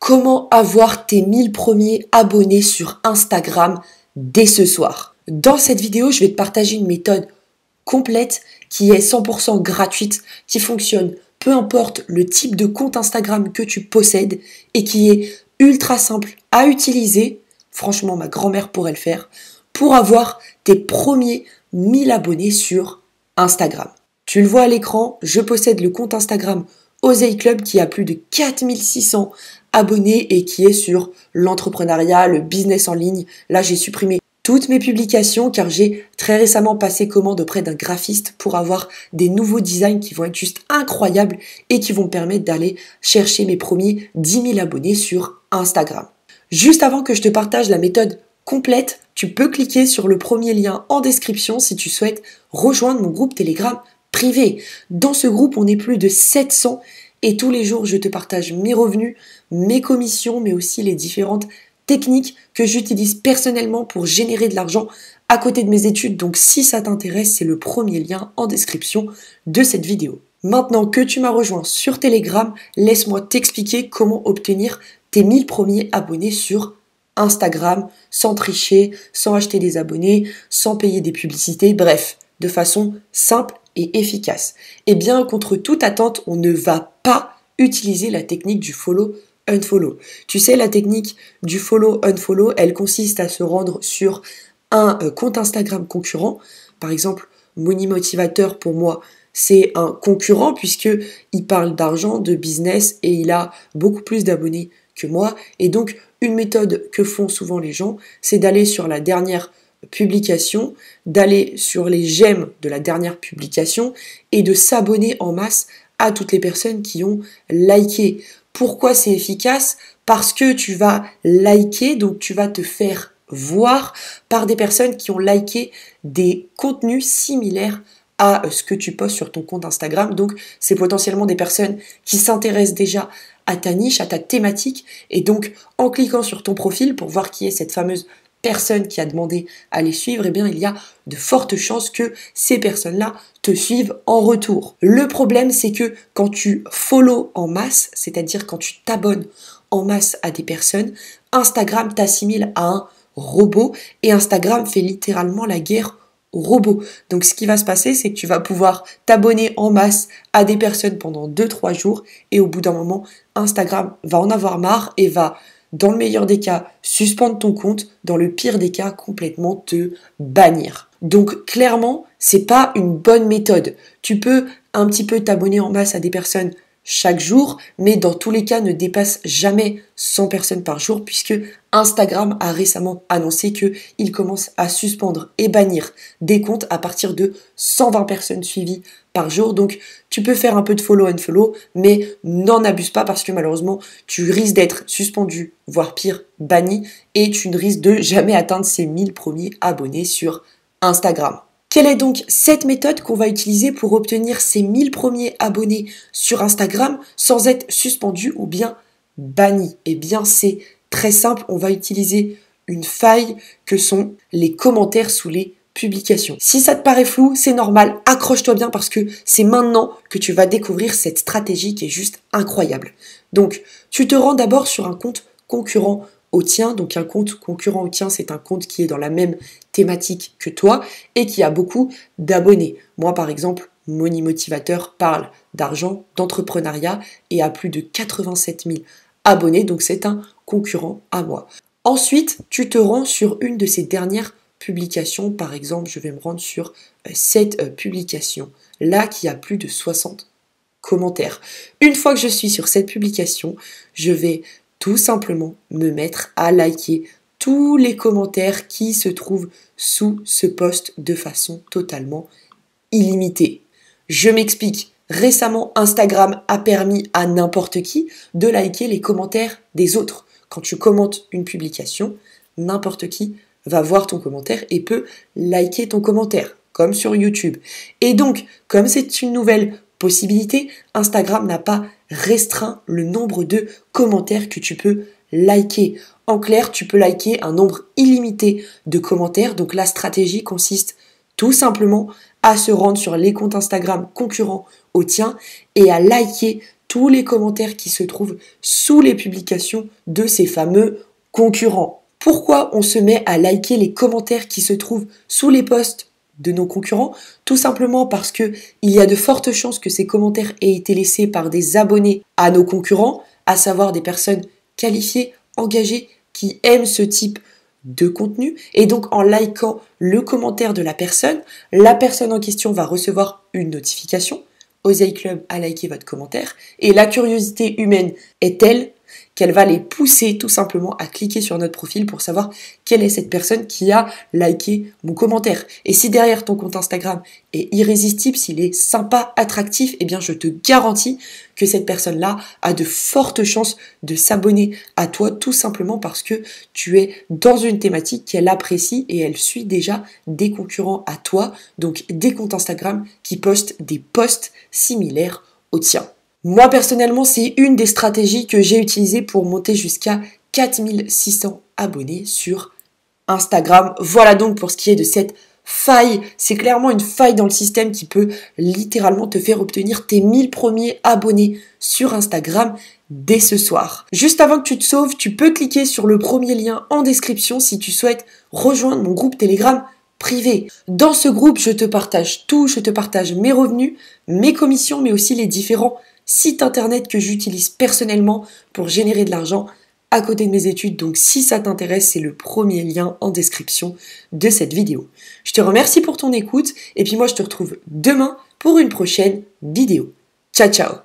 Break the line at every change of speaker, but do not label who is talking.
Comment avoir tes 1000 premiers abonnés sur Instagram dès ce soir? Dans cette vidéo, je vais te partager une méthode complète qui est 100% gratuite, qui fonctionne peu importe le type de compte Instagram que tu possèdes et qui est ultra simple à utiliser. Franchement, ma grand-mère pourrait le faire pour avoir tes premiers 1000 abonnés sur Instagram. Tu le vois à l'écran, je possède le compte Instagram Oseille Club qui a plus de 4600 abonnés et qui est sur l'entrepreneuriat, le business en ligne. Là, j'ai supprimé toutes mes publications car j'ai très récemment passé commande auprès d'un graphiste pour avoir des nouveaux designs qui vont être juste incroyables et qui vont me permettre d'aller chercher mes premiers 10 000 abonnés sur Instagram. Juste avant que je te partage la méthode complète, tu peux cliquer sur le premier lien en description si tu souhaites rejoindre mon groupe Telegram privé. Dans ce groupe, on est plus de 700 et tous les jours, je te partage mes revenus, mes commissions, mais aussi les différentes techniques que j'utilise personnellement pour générer de l'argent à côté de mes études. Donc si ça t'intéresse, c'est le premier lien en description de cette vidéo. Maintenant que tu m'as rejoint sur Telegram, laisse-moi t'expliquer comment obtenir tes 1000 premiers abonnés sur Instagram sans tricher, sans acheter des abonnés, sans payer des publicités, bref, de façon simple et efficace. Eh bien, contre toute attente, on ne va pas utiliser la technique du follow-unfollow. Tu sais, la technique du follow-unfollow, elle consiste à se rendre sur un compte Instagram concurrent. Par exemple, Money Motivateur, pour moi, c'est un concurrent puisqu'il parle d'argent, de business et il a beaucoup plus d'abonnés que moi. Et donc, une méthode que font souvent les gens, c'est d'aller sur la dernière publication, d'aller sur les j'aime de la dernière publication et de s'abonner en masse à toutes les personnes qui ont liké. Pourquoi c'est efficace? Parce que tu vas liker, donc tu vas te faire voir par des personnes qui ont liké des contenus similaires à ce que tu postes sur ton compte Instagram. Donc c'est potentiellement des personnes qui s'intéressent déjà à ta niche, à ta thématique. Et donc en cliquant sur ton profil pour voir qui est cette fameuse personne qui a demandé à les suivre, eh bien il y a de fortes chances que ces personnes-là te suivent en retour. Le problème, c'est que quand tu follow en masse, c'est-à-dire quand tu t'abonnes en masse à des personnes, Instagram t'assimile à un robot et Instagram fait littéralement la guerre aux robots. Donc ce qui va se passer, c'est que tu vas pouvoir t'abonner en masse à des personnes pendant 2-3 jours et au bout d'un moment, Instagram va en avoir marre et va, dans le meilleur des cas, suspendre ton compte, dans le pire des cas, complètement te bannir. Donc clairement, c'est pas une bonne méthode. Tu peux un petit peu t'abonner en masse à des personnes chaque jour, mais dans tous les cas, ne dépasse jamais 100 personnes par jour puisque Instagram a récemment annoncé qu'il commence à suspendre et bannir des comptes à partir de 120 personnes suivies par jour. Donc, tu peux faire un peu de follow and follow, mais n'en abuse pas parce que malheureusement, tu risques d'être suspendu, voire pire, banni, et tu ne risques de jamais atteindre ces 1000 premiers abonnés sur Instagram. Quelle est donc cette méthode qu'on va utiliser pour obtenir ces 1000 premiers abonnés sur Instagram sans être suspendu ou bien banni? Eh bien, c'est très simple. On va utiliser une faille que sont les commentaires sous les publications. Si ça te paraît flou, c'est normal. Accroche-toi bien parce que c'est maintenant que tu vas découvrir cette stratégie qui est juste incroyable. Donc, tu te rends d'abord sur un compte concurrent au tien. Donc un compte concurrent au tien, c'est un compte qui est dans la même thématique que toi et qui a beaucoup d'abonnés. Moi, par exemple, Money Motivateur parle d'argent, d'entrepreneuriat et a plus de 87 000 abonnés. Donc c'est un concurrent à moi. Ensuite, tu te rends sur une de ces dernières publications. Par exemple, je vais me rendre sur cette publication là qui a plus de 60 commentaires. Une fois que je suis sur cette publication, je vais tout simplement me mettre à liker tous les commentaires qui se trouvent sous ce post de façon totalement illimitée. Je m'explique. Récemment, Instagram a permis à n'importe qui de liker les commentaires des autres. Quand tu commentes une publication, n'importe qui va voir ton commentaire et peut liker ton commentaire, comme sur YouTube. Et donc, comme c'est une nouvelle possibilité, Instagram n'a pas restreint le nombre de commentaires que tu peux liker. En clair, tu peux liker un nombre illimité de commentaires. Donc la stratégie consiste tout simplement à se rendre sur les comptes Instagram concurrents au tien et à liker tous les commentaires qui se trouvent sous les publications de ces fameux concurrents. Pourquoi on se met à liker les commentaires qui se trouvent sous les posts de nos concurrents? Tout simplement parce que il y a de fortes chances que ces commentaires aient été laissés par des abonnés à nos concurrents, à savoir des personnes qualifiées, engagées, qui aiment ce type de contenu. Et donc en likant le commentaire de la personne en question va recevoir une notification. Oseille Club a liké votre commentaire. Et la curiosité humaine est telle qu'elle va les pousser tout simplement à cliquer sur notre profil pour savoir quelle est cette personne qui a liké mon commentaire. Et si derrière ton compte Instagram est irrésistible, s'il est sympa, attractif, eh bien je te garantis que cette personne-là a de fortes chances de s'abonner à toi tout simplement parce que tu es dans une thématique qu'elle apprécie et elle suit déjà des concurrents à toi, donc des comptes Instagram qui postent des posts similaires aux tiens. Moi, personnellement, c'est une des stratégies que j'ai utilisées pour monter jusqu'à 4600 abonnés sur Instagram. Voilà donc pour ce qui est de cette faille. C'est clairement une faille dans le système qui peut littéralement te faire obtenir tes 1000 premiers abonnés sur Instagram dès ce soir. Juste avant que tu te sauves, tu peux cliquer sur le premier lien en description si tu souhaites rejoindre mon groupe Telegram privé. Dans ce groupe, je te partage tout, je te partage mes revenus, mes commissions, mais aussi les différents sites internet que j'utilise personnellement pour générer de l'argent à côté de mes études. Donc si ça t'intéresse, c'est le premier lien en description de cette vidéo. Je te remercie pour ton écoute et puis moi je te retrouve demain pour une prochaine vidéo. Ciao ciao!